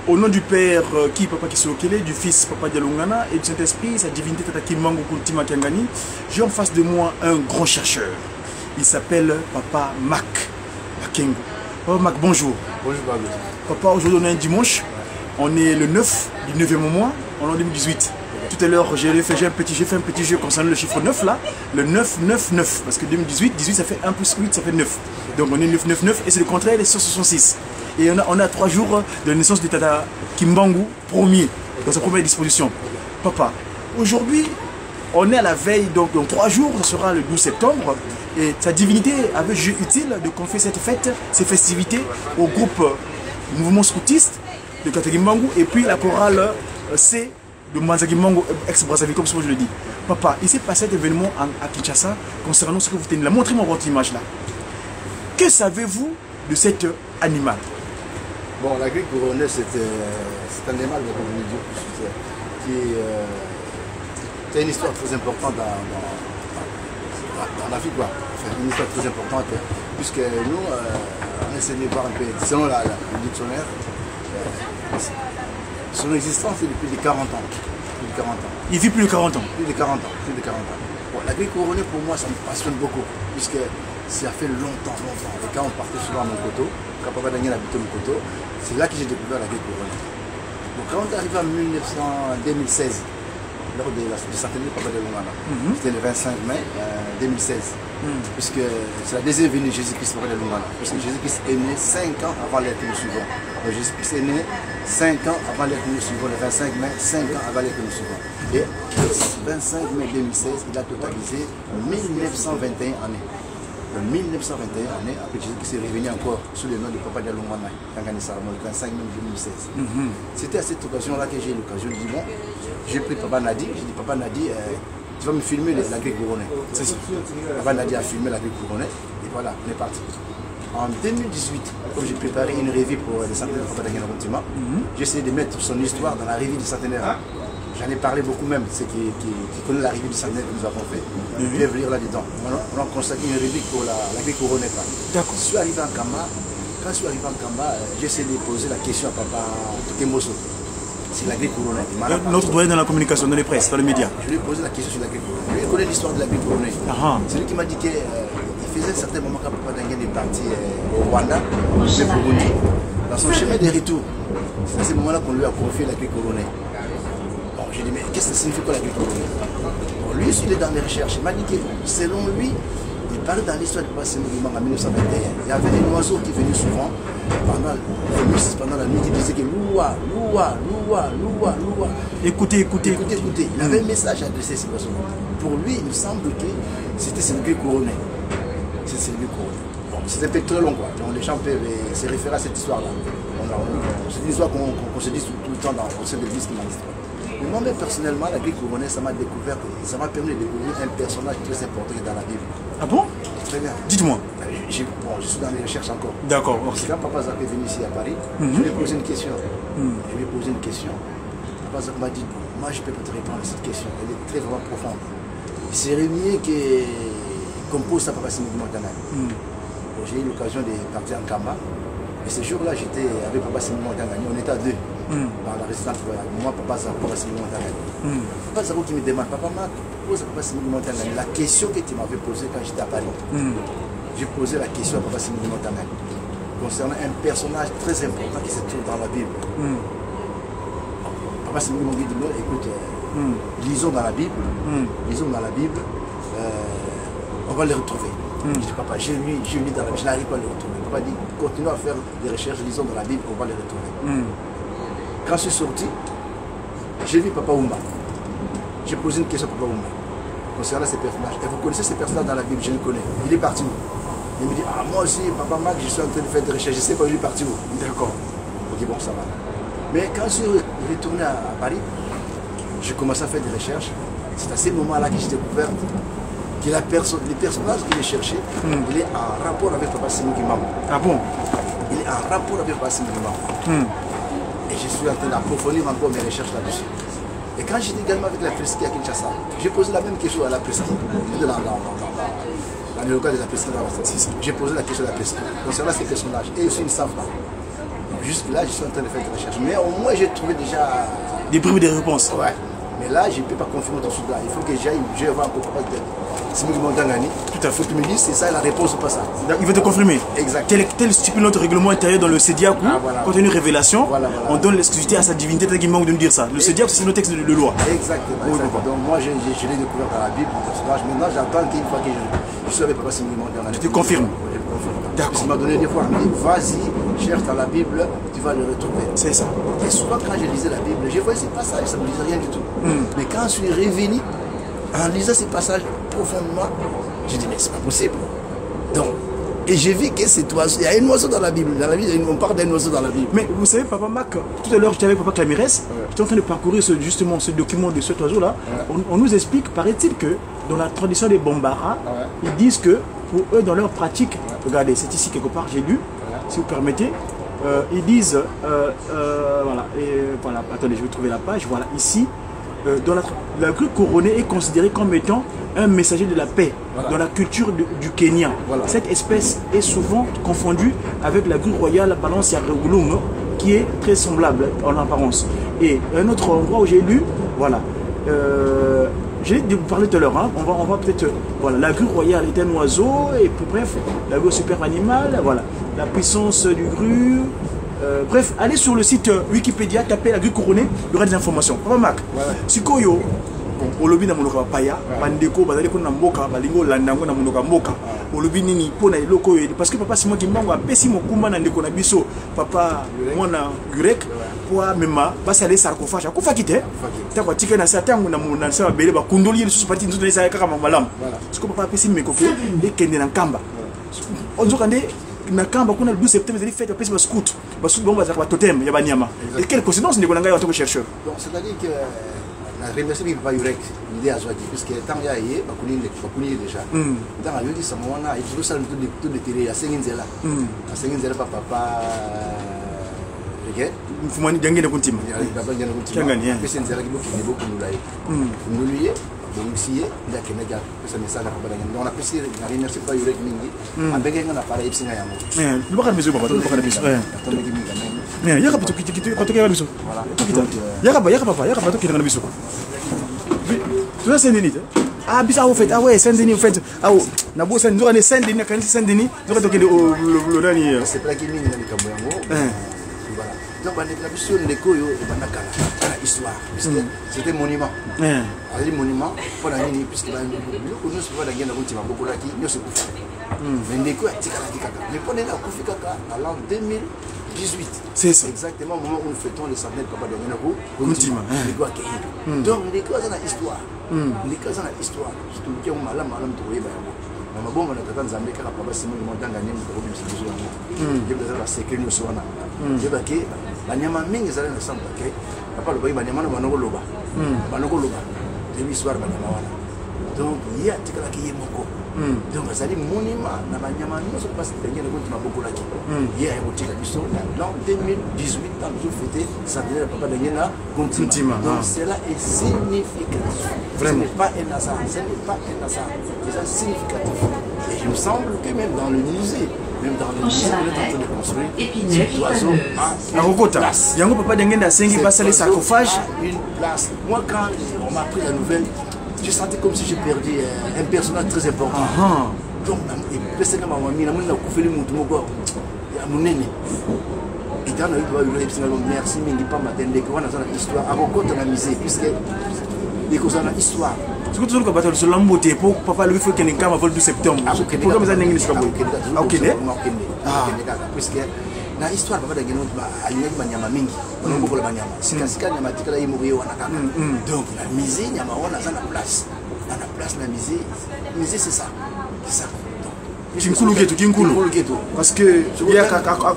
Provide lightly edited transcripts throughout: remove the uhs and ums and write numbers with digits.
Au nom du Père qui Papa Kisokele, du Fils Papa Dialungana et du Saint-Esprit, sa divinité Tata Kimbangu Kultima Kangani, j'ai en face de moi un grand chercheur. Il s'appelle Papa Mac Makengo. Papa Mac, bonjour. Bonjour Babé. Papa, aujourd'hui on est un dimanche, on est le 9 du 9e mois, en 2018. Tout à l'heure j'ai fait un petit jeu concernant le chiffre 9 là, le 999, parce que 2018, 18 ça fait 1 plus 8 ça fait 9. Donc on est 999 et c'est le contraire des 166. Et on a 3 jours de la naissance de Tata Kimbangu premier, dans sa première disposition. Papa, aujourd'hui on est à la veille, donc dans 3 jours, ça sera le 12 septembre, et sa divinité avait jugé utile de confier cette fête, ces festivités au groupe mouvement scoutiste de Tata Kimbangu et puis la chorale C de Manzakimbangu ex-Brazzaville, comme je le dis. Papa, il s'est passé cet événement à Kinshasa concernant ce que vous tenez là. Montrez-moi votre image là. Que savez-vous de cet animal? Bon, la grille couronnée, c'est un animal qui est une histoire très importante dans la vie, quoi. Enfin, une histoire très importante, puisque nous, on essaie de voir un peu, selon le dictionnaire, son existence est depuis 40 ans. Plus de 40 ans. Il vit plus de 40 ans. Plus de 40 ans. Plus de 40 ans. Bon, la grille couronnée, pour moi, ça me passionne beaucoup, puisque ça fait longtemps. Et quand on partait souvent à mon coteau, quand Papa Daniel habitait mon coteau, c'est là que j'ai découvert la grille couronnée. Donc quand on est arrivé en 2016, lors du centenaire de Papa Dialungana, c'était le 25 mai 2016, puisque c'est la deuxième venue de Jésus-Christ Papa Dialungana, parce que Jésus-Christ est né 5 ans avant l'ère que nous suivons. Donc Jésus-Christ est né 5 ans avant l'ère que nous suivons, le 25 mai, 5 ans avant l'ère que nous suivons. Et le 25 mai 2016, il a totalisé 1921 années. En 1921 années, après Jésus-Christ est revenu encore sous le nom de Papa Dialungana, le 25 mai 2016. C'était à cette occasion-là que j'ai eu l'occasion de dire, bon, j'ai pris Papa Nadi, j'ai dit Papa Nadi, tu vas me filmer la grille couronnée. C'est ça. Papa Nadi a filmé la grille couronnée, et voilà, on est parti. En 2018, comme j'ai préparé une revue pour les centenaires de Papa Daniel Rontima, j'ai essayé de mettre son histoire dans la revue du centenaire. J'en ai parlé beaucoup même, ceux qui connaissent la revue du centenaire que nous avons fait. Ils peuvent lire là-dedans. On a consacré une revue pour la grille couronnée. D'accord. Je suis arrivé en Kamba. Quand je suis arrivé en Kamba, j'ai essayé de poser la question à Papa Kemoso. C'est la grille couronnée. Notre doyen dans la communication, dans les presses, dans les médias. Je lui ai posé la question sur la grille couronnée. Lui, il connaît l'histoire de la grille couronnée. C'est lui qui m'a dit qu'il faisait un certain moment quand Papa Daniel est parti au Rwanda, dans son chemin de retour. C'est à ce moment-là qu'on lui a confié la grille couronnée. Bon, j'ai dit, mais qu'est-ce que ça signifie quoi la grille couronnée? Bon, lui, il est dans les recherches. Il m'a dit que selon lui, il parlait dans l'histoire de Papa Sémouvement en 1921. Il y avait un oiseau qui venait souvent pendant la nuit qui disait que loua. Écoutez. Il avait un message à adresser à ces oiseaux. Pour lui, il me semble que c'était cette grille couronnée. C'est le cours. Bon, c'est un peu très long, quoi. Donc les gens peuvent se référer à cette histoire-là. C'est une histoire qu'on se dit tout le temps au sein de l'église qui m'a l'histoire. Mais moi-même, personnellement, la grille couronnée, ça m'a permis de découvrir un personnage très important dans la Bible. Ah bon? Très bien. Dites-moi. Je suis dans les recherches encore. D'accord. Quand Papa Zak est venu ici à Paris, je lui ai posé une question. Papa Zak m'a dit, moi je peux pas te répondre à cette question. Elle est très vraiment profonde. Il serait mieux qu'on pose ça Papa Sémouvement Daniel. J'ai eu l'occasion de partir en Kamba. Et ce jour-là, j'étais avec Papa Sémouvement Daniel. On était à deux dans la résidence. Moi, Papa Zak, Papa Sémouvement Daniel. Papa Zak qui me demande, Papa Mac, pose à Papa Sémouvement Daniel la question que tu m'avais posée quand j'étais à Paris. J'ai posé la question à Papa Sémouvement Daniel concernant un personnage très important qui se trouve dans la Bible. Papa Sémouvement dit, écoute, lisons dans la Bible. On va les retrouver. Je dis, papa, j'ai lu dans la Bible, je n'arrive pas à les retrouver. Papa dit, continue à faire des recherches, lisons dans la Bible, on va les retrouver. Quand je suis sorti, j'ai vu Papa Oumba. J'ai posé une question à Papa Oumba concernant ces personnages. Et vous connaissez ces personnages dans la Bible, je les connais. Il est parti où? Il me dit, ah moi aussi, Papa Mac, je suis en train de faire des recherches, je sais pas, il est parti où? D'accord. Je dis, bon, ça va. Mais quand je suis retourné à Paris, j'ai commencé à faire des recherches. C'est à ce moment-là que j'ai découvert que les personnages qu'il est cherché, il est en rapport avec Papa Sémouvement. Ah bon? Il est en rapport avec Papa Sémouvement. Et je suis en train d'approfondir encore mes recherches là-dessus. Et quand j'étais également avec la Presqu'île à Kinshasa, j'ai posé la même question à la Presqu'île. Dans le local de la Presqu'île. J'ai posé la question à la Presqu'île concernant ces personnages. Et ils ne savent pas. Jusque là, je suis en train de faire des recherches. Mais au moins, j'ai trouvé déjà... Des bribes de réponses. Ouais. Mais là, je ne peux pas confirmer tout ça. Il faut que j'aille, je vais voir un peu comment c'est mieux que gagné. Tout à fait. Tu me dis, c'est ça la réponse ou pas ça? Il veut te confirmer. Exact. Tel stipule notre règlement intérieur dans le Sediaku, voilà. quand il y a une révélation, voilà. on donne l'exclusivité à sa divinité, peut-être qu'il manque de nous dire ça. Le Sediaku, c'est le texte de loi. Exactement. Oui, Donc moi, je l'ai découvert dans la Bible, le personnage. Maintenant, j'attends qu'une fois que je suis avec Papa Simon Gagné. Tu te confirmes? Je le confirme. D'accord. Il m'a donné des fois, mais vas-y, cherche dans la Bible, tu vas le retrouver. C'est ça. Et souvent, quand je lisais la Bible, je voyais ces passages, ça ne me disait rien du tout. Mais quand je suis revenu, en lisant ces passages profondément, je dis, mais c'est pas possible. Donc, et j'ai vu que cet oiseau, il y a un oiseau dans la Bible. Dans la Bible, on parle d'un oiseau dans la Bible. Mais vous savez, Papa Mac, tout à l'heure, j'étais avec Papa Clamirès, j'étais en train de parcourir justement ce document de cet oiseau-là. On nous explique, paraît-il, que dans la tradition des Bambara, ils disent que pour eux, dans leur pratique, regardez, c'est ici quelque part, j'ai lu, si vous permettez, ils disent, voilà, attendez, je vais trouver la page, voilà, ici, dans la grue couronnée est considérée comme étant un messager de la paix dans la culture du Kenya. Cette espèce est souvent confondue avec la grue royale Balance Yaragulum, qui est très semblable en apparence. Et un autre endroit où j'ai lu, voilà, j'ai parlé tout à l'heure, hein, on va peut-être, voilà, la grue royale est un oiseau, et puis bref, la grue super animal, voilà, la puissance du grue. Bref, allez sur le site Wikipédia, tapez la grue couronnée, il y aura des informations. Papa Mac, Sikoyo, au lobby na monoka paya, bandeko, bazaleko na mboka, balingo landango na monoka mboka, au lobby nini, pona iloko yo, parce que papa Simon Kimbango a pesi mokuma na ndeko na biso, papa, mwana Gurek, poa mema, basi ale sarcophage, akufa kite, tako tika na satango na mona sa bele ba kundoli su parti nzo na kaka malam. Parce que papa pesi mekoko, et kende na kamba. Onzo kande na kamba kuna le 12 septembre ils fêtent après scout bon bazar ba totem ya banyama et quelle coïncidence ndeko nanga en tant que chercheur. Donc c'est-à-dire que la remercier il pas Yurek l'idée à Zwadi puisque tant ya yé bakuni déjà dans la yodi samona et tout ça tout de télé ya Senginzela papa regarde mfumani jangene kuntima baba jangene kuntima pesa nzela kiboki kiboki nulai nuluye donc si il y a quelqu'un qui a fait message à on a apprécié la remercier pas Yurek mingi avec un appareil ipsinga yango le bakar biso papa le bakar biso yaka pito kiti quand tu biso yaka papa to kiti na biso tu as Saint-Denis ah bisa au fait ah ouais Saint-Denis au fait ah na bo Saint-Denis Saint-Denis na kanisa Saint-Denis tu vas toquer le nani c'est pas qui mingi na likambo yango voilà donc la biso ndeko yo ebandakala la histoire c'était monument ali monument pour la nini puisque la nous se voit dans genda kuti maboko laki nyose kufa ndeko atikala kaka mais pour nena kufika ka à l'an 2018 c'est ça exactement au moment où nous fêtons le centenaire papa de Nako Kuntima ndeko akei donc ndeko za na histoire ndeko za na histoire surtout que malam to yeba yango na mabomba na tata Nzambe kaka papa Simon Mondanga nemi to robim sibizo yango yeba za la secret no sona yeba ke banyama mingi zala na samba ke papa lo bayi banyama na banoko loba de l'histoire banyama wana donc il y a tikala ki yemoko donc azali monument na banyama nyonso passe ndenge na kontima boko laki il y a botika biso dans 2018 dans le fêté centenaire papa ndenge na kontima donc cela est significatif vraiment pas un hasard ce n'est pas un hasard c'est significatif et il me semble que même dans le musée même dans le musée on est en train de construire cet oiseau à Rokota yango papa ndenge na sengi basa les sarcophages une place moi quand on m'a appris la nouvelle je sentais comme si j'ai perdu un personnage très important. Donc, merci mingi pas m'attendre que on a une histoire à côté de la misère puisque les causes de l'histoire. Ce que tu veux que sur l'amboté pour papa le faut qu'il y ait un camp avant le 12 septembre. Pourquoi ça n'est pas OK puisque na histoire papa da geno ba aliyaki banyama mingi on beaucoup la banyama sika nyama tikala yi muye wana kaka donc la misée nyama wana za na place la misée c'est ça Kinkulu geto parce que il y a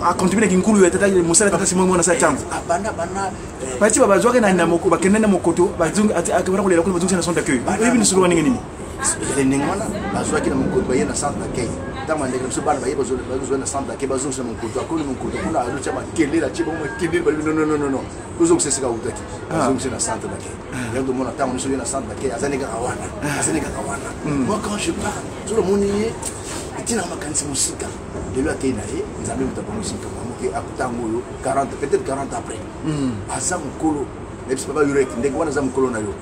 à continuer Kinkulu ya tata musala tata Simon mwana sa tango bana pati baba zwa kana na moko bakenda na mokoto bazungu akabara ko lela ko bazungu na son d'accueil ebi ni sulu nini ni ngwana bazwa kina mokoto bayena centre d'accueil dans ma négociation bal baye besoin de centre d'accueil bazungu sur mon koto akolo mon koto kula alo chama kele la chiba mo kele non bazungu c'est ça utaki bazungu c'est na centre d'accueil yando mona tango sur na centre d'accueil azaneka kawana moi quand je parle tout le monde y est tina makanisi musika lelo akei na ye nzambe mutapo musika que akutango 40 peut-être 40 après azam kolo ne sais pas yurek ndeko wana azam kolo na yo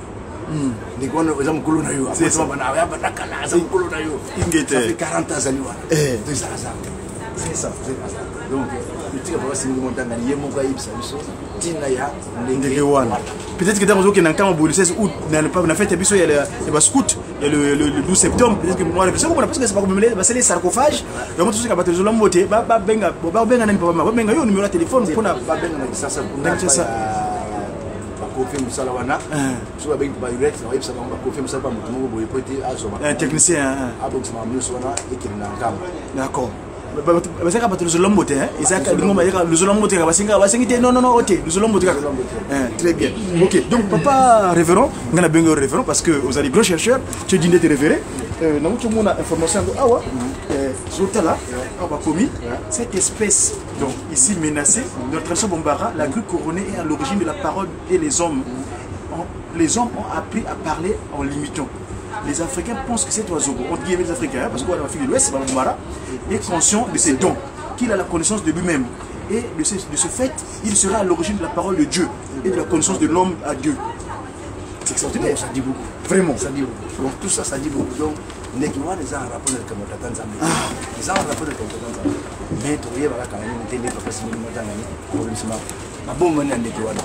ndeko wana azam kolo na yo c'est ça bana ya bataka na azam kolo na yo ça fait 40 ans ali wana c'est ça c'est ça donc tu vas si nous montanga ni yemo kwa ibsa biso tina ya ndenge wana peut-être que dans le jour quand on 16 août na fête biso il y a le scout il y a le 12 septembre peut-être que moi parce que c'est pas comme c'est les sarcophages donc tout ce qui va te zo lamboté ba benga nani papa ba benga yo numéro de téléphone pour na ba benga na ça pour ça confirme ça là wana so ba ba direct na website ba confirme ça ba mutumo boye pote azoma un technicien donc ça m'a mieux sona et qu'il n'a pas d'accord parce que le zolombo te et ça le zolombo te basinga non ok le zolombo te très bien ok donc papa révérend ngana bengo révérend parce que vous allez gros chercheurs tu dis d'être révéré na mutu mona information awa zotala aba commis cette espèce donc ici menacée notre tradition bombara la grue couronnée est à l'origine de la parole et les hommes ont appris à parler en limitant. Les Africains pensent que cet oiseau, on dit les Africains, parce qu'on a fait de l'Ouest, est conscient de ses dons, qu'il a la connaissance de lui-même. Et de ce fait, il sera à l'origine de la parole de Dieu et de la connaissance de l'homme à Dieu. C'est extraordinaire. Ça dit beaucoup. Vraiment. Ça dit beaucoup. Donc tout ça, ça dit beaucoup. Donc, les gens ont un rapport avec le Tanzanie. Ils ont un rapport avec le Tanzanie. Mais tu vois, quand même, on est pas si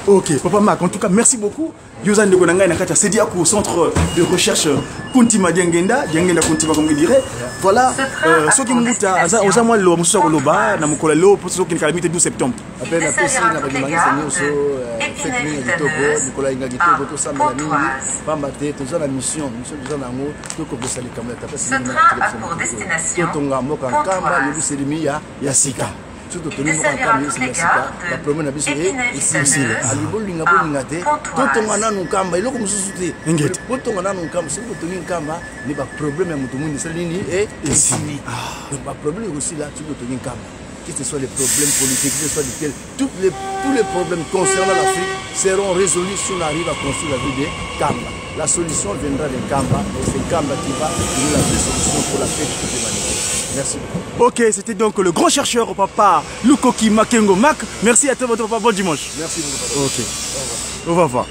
ok, Papa Marc, en tout cas, merci beaucoup. Yosan de Gonanga Nakata, c'est dit au centre de recherche Kuntima Diangenda Kuntima comme il dirait. Voilà, ce qui me dit à Osamoa Lo, Moussa Koloba, Namukola Lo, pour ceux qui ont calamité 12 septembre. Après la PC, on a demandé à fait le Togo, Nicolas Ingagito, tout ça, Mélanie, Pambate, tout ça, la mission, tout ça, l'amour, tout comme ça, les caméras, ce train a pour destination Pontoise. Yassika. Surtout que nous avons la première nabisi ici alibolinga bolinga te totonga na nkamba iloko mususu te totonga na nkamba c'est que totonga nkamba ni ba problème ya mutu mundi salini et ici donc ba problème aussi là tu totonga nkamba que ce soit les problèmes politiques que ce soit lesquels tous les problèmes concernant l'Afrique seront résolus si on arrive à construire la ville de Kamba. La solution viendra de Kamba et c'est Kamba qui va donner la solution pour la paix de l'humanité. Merci beaucoup. Ok, c'était donc le grand chercheur au papa Lukoki Makengo Mac. Merci à toi, votre papa. Bon dimanche. Merci beaucoup. Ok. Au revoir.